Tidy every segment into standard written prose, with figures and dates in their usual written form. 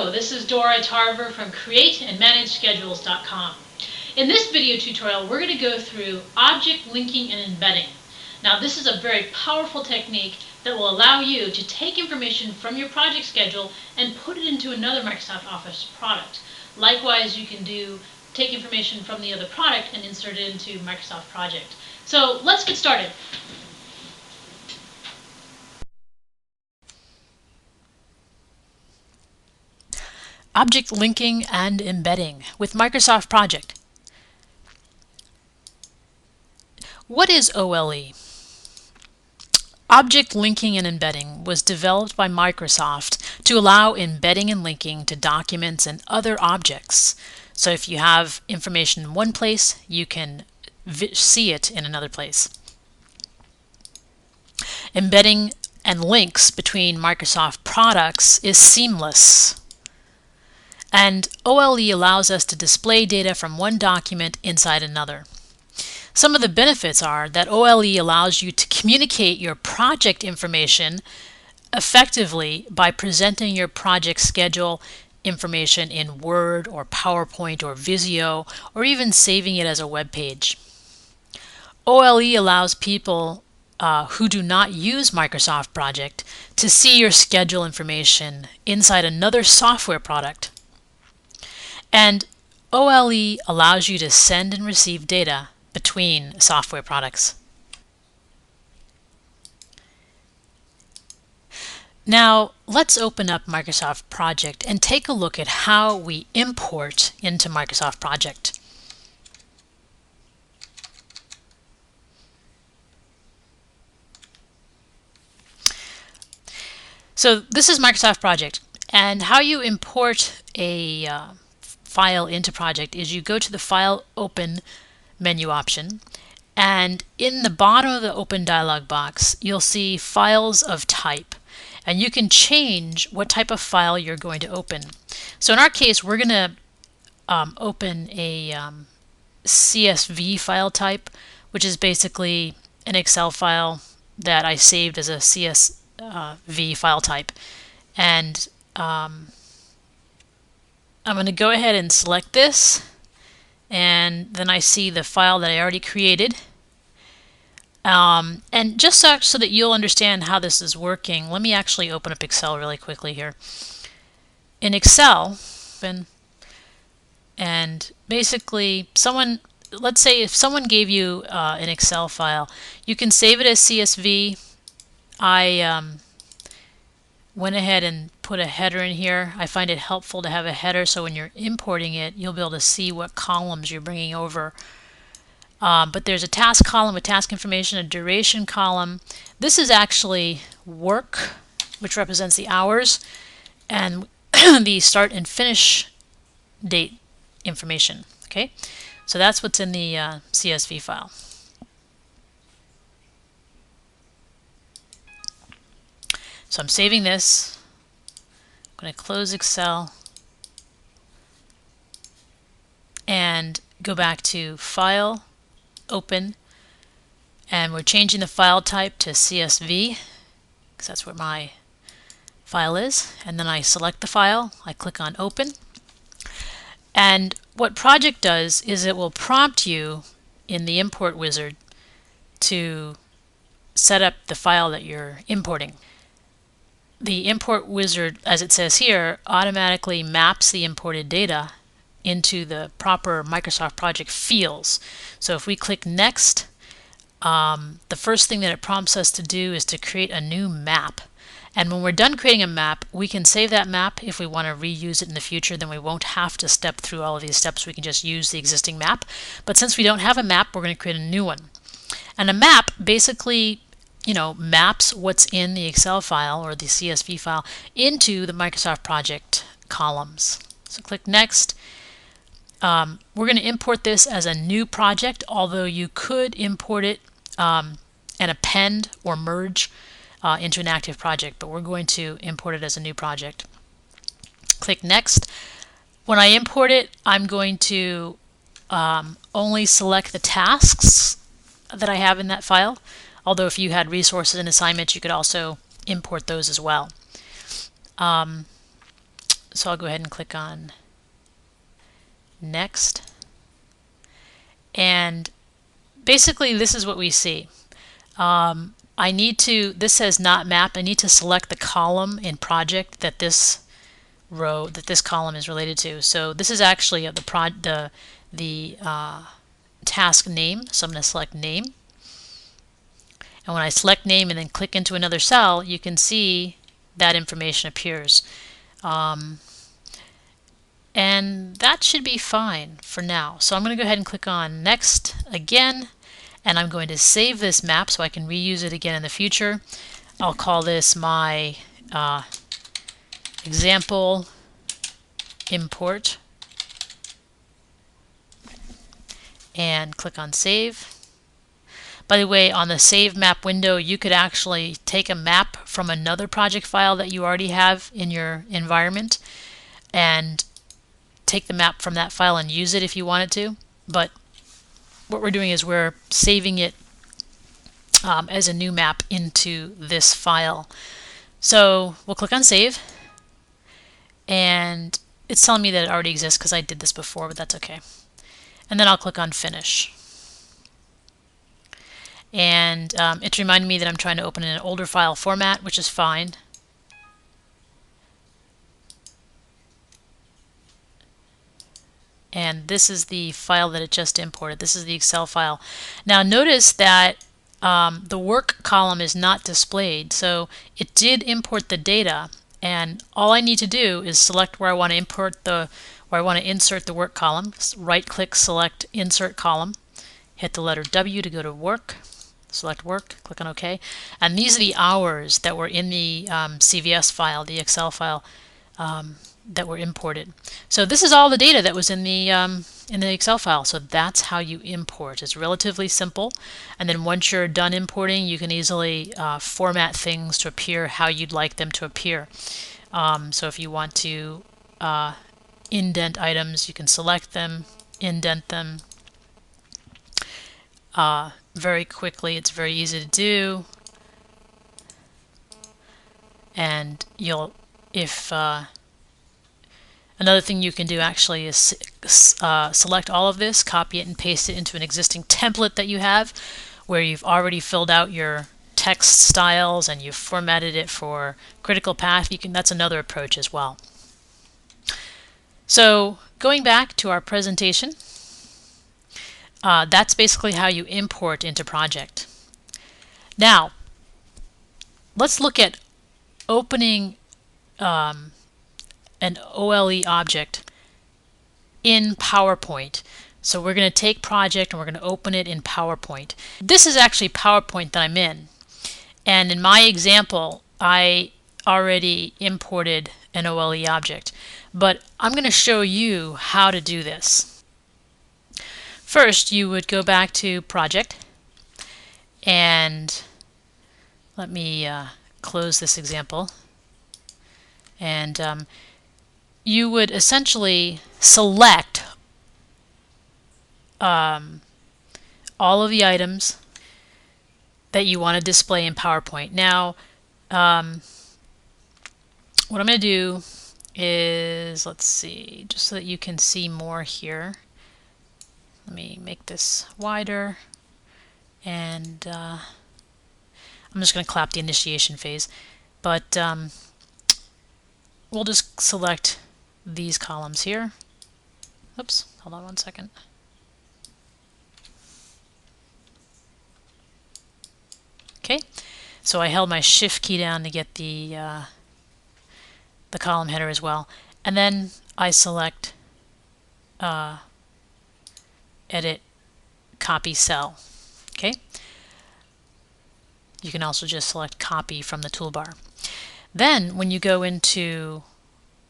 Hello, this is Dora Tarver from createandmanageschedules.com. In this video tutorial, we're going to go through object linking and embedding. Now, this is a very powerful technique that will allow you to take information from your project schedule and put it into another Microsoft Office product. Likewise, you can take information from the other product and insert it into Microsoft Project. So let's get started. Object linking and embedding with Microsoft Project. What is OLE? Object linking and embedding was developed by Microsoft to allow embedding and linking to documents and other objects. So if you have information in one place, you can see it in another place. Embedding and links between Microsoft products is seamless. And OLE allows us to display data from one document inside another. Some of the benefits are that OLE allows you to communicate your project information effectively by presenting your project schedule information in Word or PowerPoint or Visio, or even saving it as a web page. OLE allows people who do not use Microsoft Project to see your schedule information inside another software product. And OLE allows you to send and receive data between software products. Now, let's open up Microsoft Project and take a look at how we import into Microsoft Project. So this is Microsoft Project, and how you import a file into Project is you go to the File Open menu option, and in the bottom of the Open dialog box you'll see Files of Type, and you can change what type of file you're going to open. So in our case, we're going to open a CSV file type, which is basically an Excel file that I saved as a CSV file type. And I'm going to go ahead and select this, and then I see the file that I already created. And just so that you'll understand how this is working, let me actually open up Excel really quickly here. In Excel, and basically let's say if someone gave you an Excel file, you can save it as CSV. I went ahead and put a header in here. I find it helpful to have a header so when you're importing it, you'll be able to see what columns you're bringing over. But there's a task column with task information, a duration column. This is actually work, which represents the hours, and the start and finish date information. Okay, so that's what's in the CSV file. So I'm saving this. I'm going to close Excel and go back to File, Open, and we're changing the file type to CSV because that's where my file is. And then I select the file, I click on Open, and what Project does is it will prompt you in the import wizard to set up the file that you're importing. The import wizard, as it says here, automatically maps the imported data into the proper Microsoft Project fields. So if we click Next, the first thing that it prompts us to do is to create a new map. And when we're done creating a map, we can save that map. If we want to reuse it in the future, then we won't have to step through all of these steps. We can just use the existing map. But since we don't have a map, we're going to create a new one. And a map basically maps what's in the Excel file or the CSV file into the Microsoft Project columns. So click Next. We're going to import this as a new project, although you could import it and append or merge into an active project, but we're going to import it as a new project. Click Next. When I import it, I'm going to only select the tasks that I have in that file. Although if you had resources and assignments, you could also import those as well. So I'll go ahead and click on Next. And basically this is what we see. This says not mapped. I need to select the column in project that this column is related to. So this is actually the task name. So I'm going to select name. And when I select name and then click into another cell, you can see that information appears. And that should be fine for now. So I'm going to go ahead and click on Next again, and I'm going to save this map so I can reuse it again in the future. I'll call this my example import, and click on Save. By the way, on the Save Map window, you could actually take a map from another project file that you already have in your environment and take the map from that file and use it if you wanted to. But what we're doing is we're saving it as a new map into this file. So we'll click on Save, and it's telling me that it already exists because I did this before, but that's okay. And then I'll click on Finish. And it's reminding me that I'm trying to open in an older file format, which is fine. And this is the file that it just imported. This is the Excel file. Now notice that the work column is not displayed, so it did import the data, and all I need to do is select where I want to insert the work column. Right-click, select Insert Column, hit the letter W to go to Work, select Work, click on OK, and these are the hours that were in the CVS file, the Excel file that were imported. So this is all the data that was in the Excel file. So that's how you import. It's relatively simple, and then once you're done importing, you can easily format things to appear how you'd like them to appear. So if you want to indent items, you can select them, indent them very quickly. It's very easy to do, and another thing you can do actually is select all of this, copy it and paste it into an existing template that you have where you've already filled out your text styles and you've formatted it for critical path. That's another approach as well. So going back to our presentation, that's basically how you import into project. Now let's look at opening an OLE object in PowerPoint. So we're going to take project and we're going to open it in PowerPoint. This is actually PowerPoint that I'm in, and in my example I already imported an OLE object, but I'm going to show you how to do this. First, you would go back to Project, and let me close this example, and you would essentially select all of the items that you want to display in PowerPoint. Now, what I'm going to do is, let's see, just so that you can see more here. Let me make this wider, and I'm just going to clap the initiation phase, but we'll just select these columns here. Oops, hold on one second. Okay, so I held my Shift key down to get the column header as well, and then I select Edit, Copy Cell. Okay, you can also just select Copy from the toolbar. Then when you go into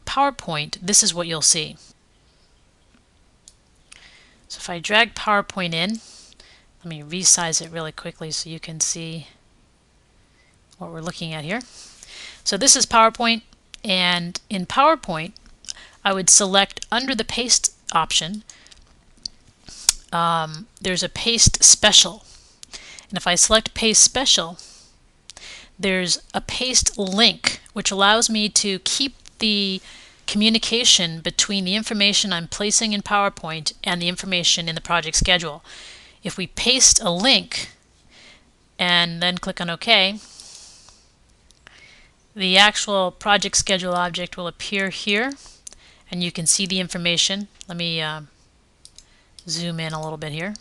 PowerPoint, this is what you'll see. So if I drag PowerPoint in, let me resize it really quickly so you can see what we're looking at here. So this is PowerPoint, and in PowerPoint I would select under the paste option, there's a paste special, and if I select paste special, there's a paste link which allows me to keep the communication between the information I'm placing in PowerPoint and the information in the project schedule. If we paste a link and then click on OK, the actual project schedule object will appear here, and you can see the information. Let me zoom in a little bit here.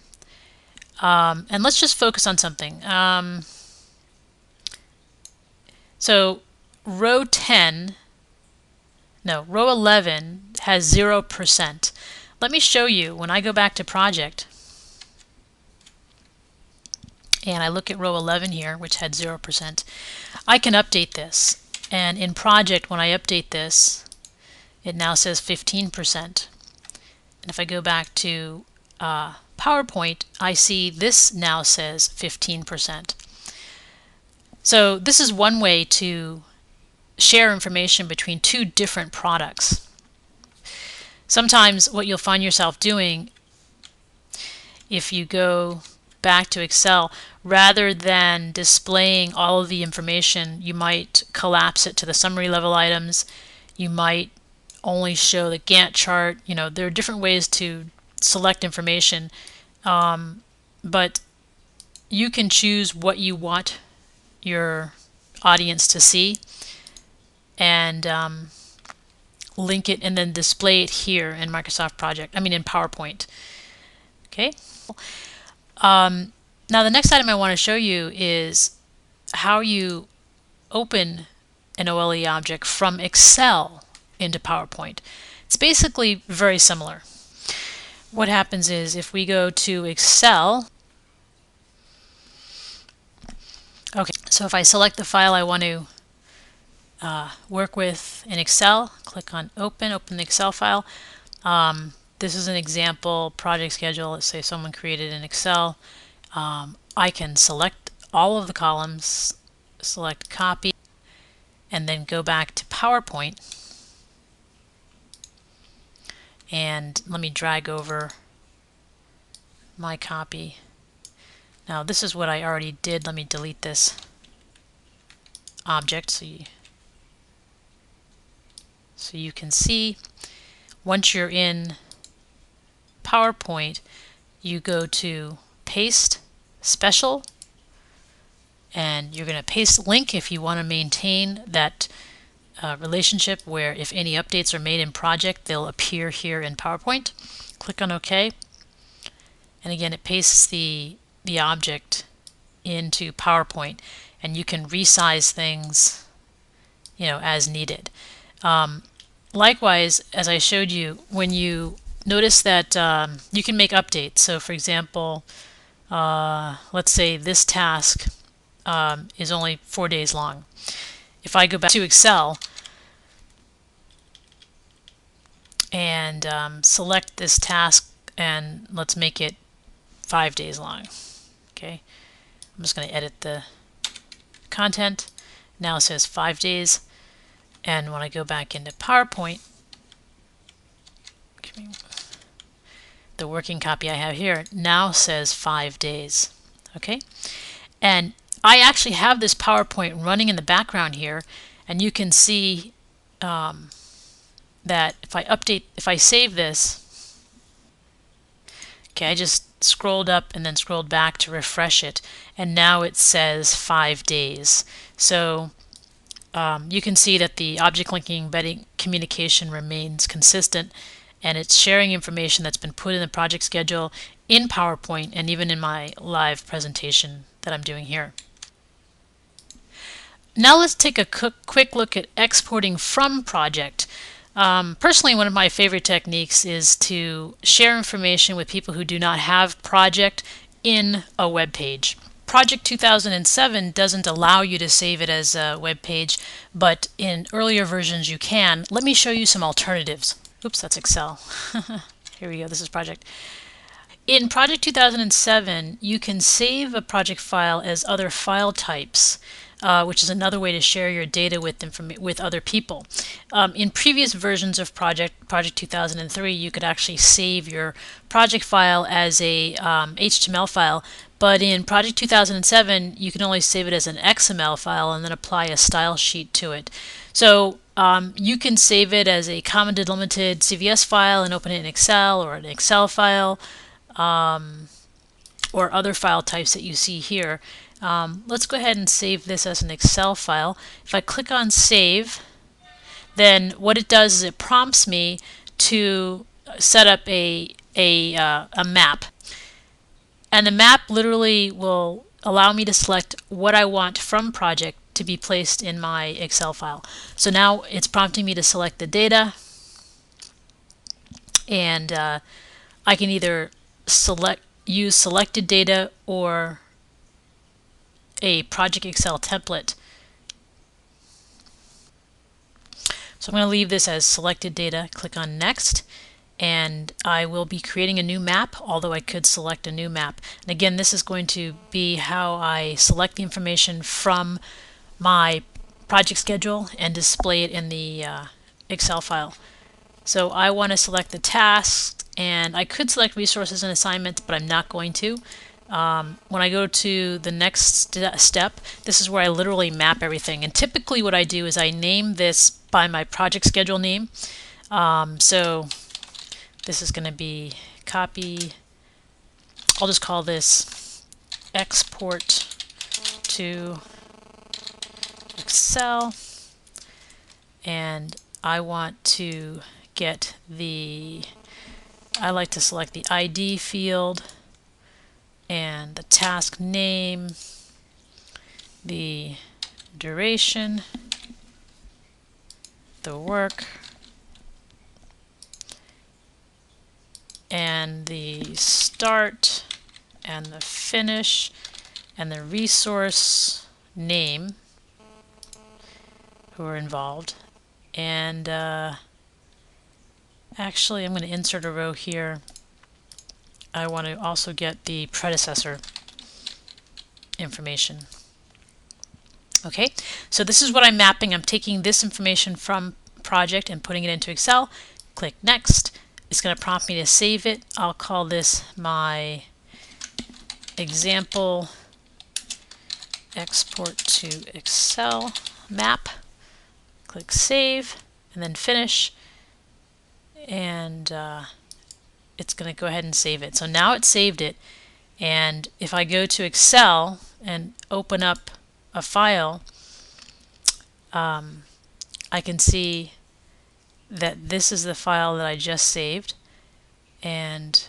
And let's just focus on something. So row 11 has 0%. Let me show you. When I go back to project and I look at row 11 here, which had 0%, I can update this. And in project, when I update this, it now says 15%. And if I go back to PowerPoint, I see this now says 15%. So this is one way to share information between two different products. Sometimes what you'll find yourself doing, if you go back to Excel, rather than displaying all of the information, you might collapse it to the summary level items. You might only show the Gantt chart. There are different ways to select information, but you can choose what you want your audience to see and link it and then display it here in in PowerPoint. Okay. Now the next item I want to show you is how you open an OLE object from Excel into PowerPoint. It's basically very similar. What happens is if we go to Excel, okay, so if I select the file I want to work with in Excel, click on open the Excel file. This is an example project schedule. Let's say someone created in Excel. I can select all of the columns, select copy, and then go back to PowerPoint. And let me drag over my copy. Now this is what I already did. Let me delete this object so you can see. Once you're in PowerPoint, you go to Paste Special, and you're going to paste link if you want to maintain that relationship where if any updates are made in project, they'll appear here in PowerPoint. Click on OK, and again it pastes the object into PowerPoint, and you can resize things as needed. Likewise, as I showed you, when you notice that you can make updates. So for example, let's say this task is only 4 days long. If I go back to Excel and select this task, and let's make it 5 days long. Okay, I'm just going to edit the content. Now it says 5 days, and when I go back into PowerPoint, the working copy I have here now says 5 days. Okay, and I actually have this PowerPoint running in the background here, and you can see that if I save this, okay, I just scrolled up and then scrolled back to refresh it, and now it says 5 days. So you can see that the object linking embedding communication remains consistent, and it's sharing information that's been put in the project schedule in PowerPoint and even in my live presentation that I'm doing here. Now let's take a quick look at exporting from project. Personally, one of my favorite techniques is to share information with people who do not have project in a web page. Project 2007 doesn't allow you to save it as a web page, but in earlier versions you can. Let me show you some alternatives. Oops, that's Excel. Here we go, this is project. In Project 2007, you can save a project file as other file types. which is another way to share your data with other people. In previous versions of Project 2003, you could actually save your project file as a HTML file, but in Project 2007, you can only save it as an XML file and then apply a style sheet to it. So you can save it as a comma delimited CVS file and open it in Excel, or an Excel file, or other file types that you see here. Let's go ahead and save this as an Excel file. If I click on Save, then what it does is it prompts me to set up a map. And the map literally will allow me to select what I want from project to be placed in my Excel file. So now it's prompting me to select the data, and I can either use selected data or a Project Excel template. So I'm going to leave this as selected data, click on Next, and I will be creating a new map, although I could select a new map. And again, this is going to be how I select the information from my project schedule and display it in the Excel file. So I want to select the tasks, and I could select resources and assignments, but I'm not going to. When I go to the next step, this is where I literally map everything. And typically what I do is I name this by my project schedule name. So this is going to be copy. I'll just call this export to Excel. And I want to get I like to select the ID field and the task name, the duration, the work, and the start and the finish and the resource name who are involved. And actually, I'm going to insert a row here. I want to also get the predecessor information. Okay, so this is what I'm mapping. I'm taking this information from project and putting it into Excel. Click Next. It's going to prompt me to save it. I'll call this my example export to Excel map. Click Save and then Finish. And it's going to go ahead and save it. So now it's saved it, and if I go to Excel and open up a file, I can see that this is the file that I just saved, and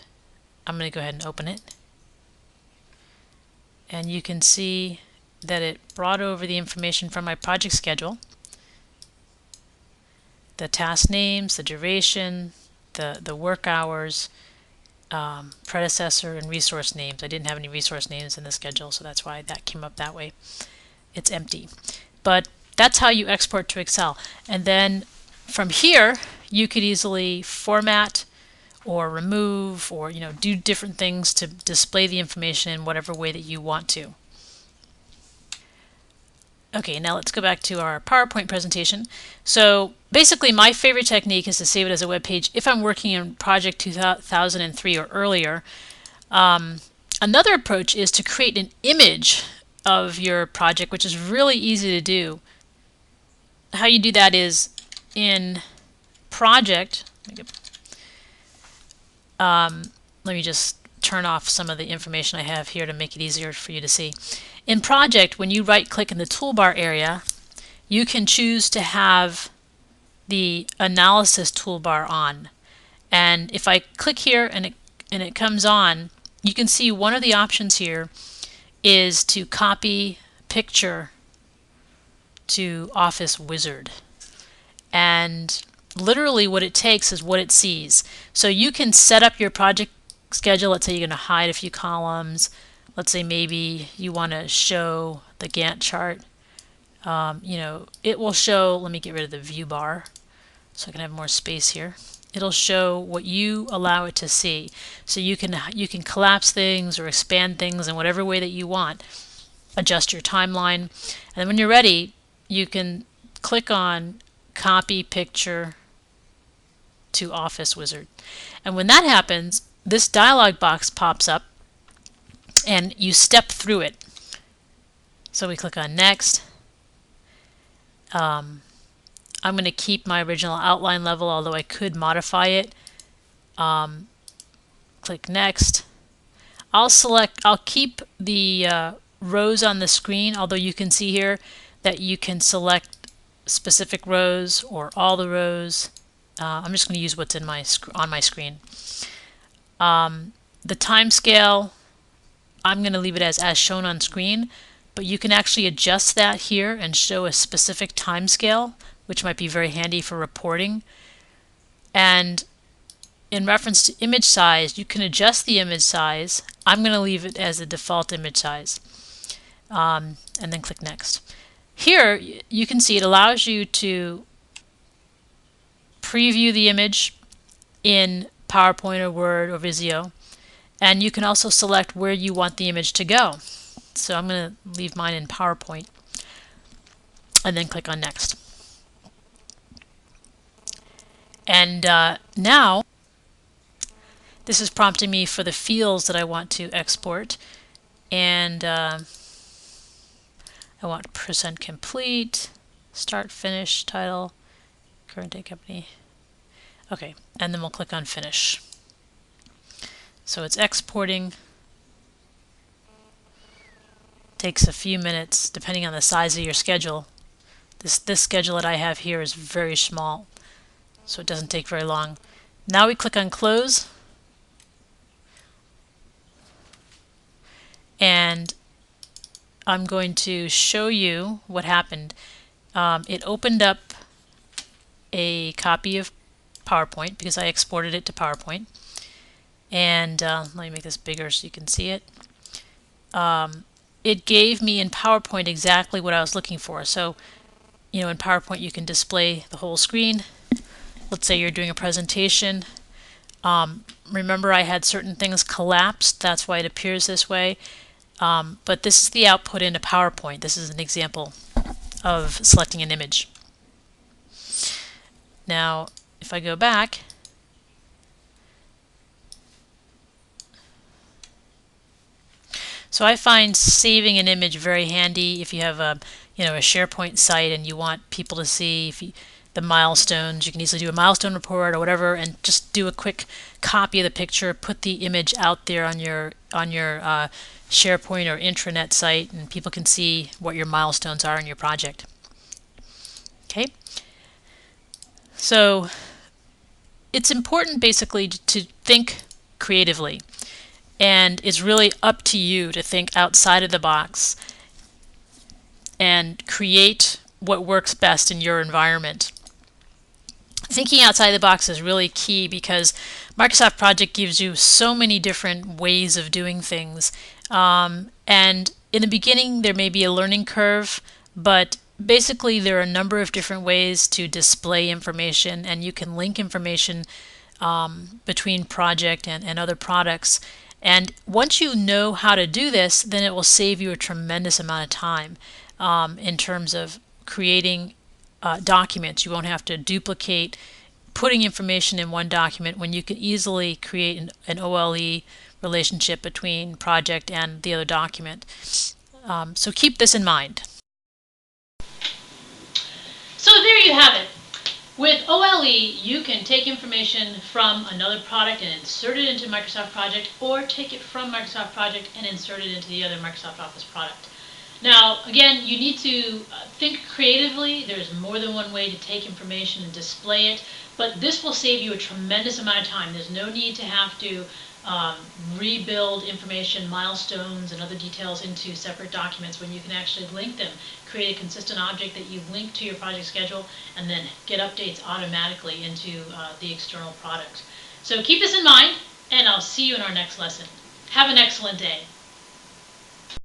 I'm going to go ahead and open it. And you can see that it brought over the information from my project schedule, the task names, the duration, the work hours, predecessor, and resource names. I didn't have any resource names in the schedule, so that's why that came up that way. It's empty. But that's how you export to Excel. And then from here, you could easily format or remove or do different things to display the information in whatever way that you want to. Okay, now let's go back to our PowerPoint presentation. So basically my favorite technique is to save it as a web page if I'm working in Project 2003 or earlier. Another approach is to create an image of your project, which is really easy to do. How you do that is in Project, let me just turn off some of the information I have here to make it easier for you to see. In Project, when you right-click in the toolbar area, you can choose to have the analysis toolbar on. And if I click here and it comes on, you can see one of the options here is to copy picture to Office Wizard. And literally what it takes is what it sees. So you can set up your project schedule. Let's say you're going to hide a few columns. Let's say maybe you want to show the Gantt chart. It will show, let me get rid of the view bar so I can have more space here. It'll show what you allow it to see. So you can collapse things or expand things in whatever way that you want. adjust your timeline. And then when you're ready, you can click on Copy Picture to Office Wizard. And when that happens, this dialog box pops up and you step through it. So we click on Next. I'm going to keep my original outline level, although I could modify it. Click Next. I'll keep the rows on the screen, although you can see here that you can select specific rows or all the rows. I'm just going to use what's in on my screen. The time scale, I'm going to leave it as shown on screen, but you can actually adjust that here and show a specific time scale, which might be very handy for reporting. And in reference to image size, you can adjust the image size. I'm going to leave it as the default image size, and then click Next. Here you can see it allows you to preview the image in PowerPoint or Word or Visio, and you can also select where you want the image to go. So I'm going to leave mine in PowerPoint and then click on Next. And now this is prompting me for the fields that I want to export, and I want % complete, start, finish, title, current day, company. Okay, and then we'll click on Finish. So it's exporting. Takes a few minutes depending on the size of your schedule. This schedule that I have here is very small, so it doesn't take very long. Now we click on Close, and I'm going to show you what happened. It opened up a copy of PowerPoint because I exported it to PowerPoint, and let me make this bigger so you can see it. It gave me in PowerPoint exactly what I was looking for. So, you know, in PowerPoint you can display the whole screen. Let's say you're doing a presentation. Remember, I had certain things collapsed, that's why it appears this way. But this is the output into PowerPoint. This is an example of selecting an image. Now, if I go back, so I find saving an image very handy if you have a SharePoint site and you want people to see the milestones. You can easily do a milestone report or whatever, and just do a quick copy of the picture, put the image out there on your SharePoint or intranet site, and people can see what your milestones are in your project. Okay, so it's important basically to think creatively, and it's really up to you to think outside of the box and create what works best in your environment. Thinking outside the box is really key because Microsoft Project gives you so many different ways of doing things. And in the beginning, there may be a learning curve, but basically there are a number of different ways to display information, and you can link information between project and other products. And once you know how to do this, then it will save you a tremendous amount of time in terms of creating documents. You won't have to duplicate putting information in one document when you can easily create an OLE relationship between project and the other document. So keep this in mind. So there you have it. With OLE, you can take information from another product and insert it into Microsoft Project, or take it from Microsoft Project and insert it into the other Microsoft Office product. Now, again, you need to think creatively. There's more than one way to take information and display it, but this will save you a tremendous amount of time. There's no need to have to rebuild information, milestones, and other details into separate documents when you can actually link them, create a consistent object that you link to your project schedule, and then get updates automatically into the external product. So keep this in mind, and I'll see you in our next lesson. Have an excellent day.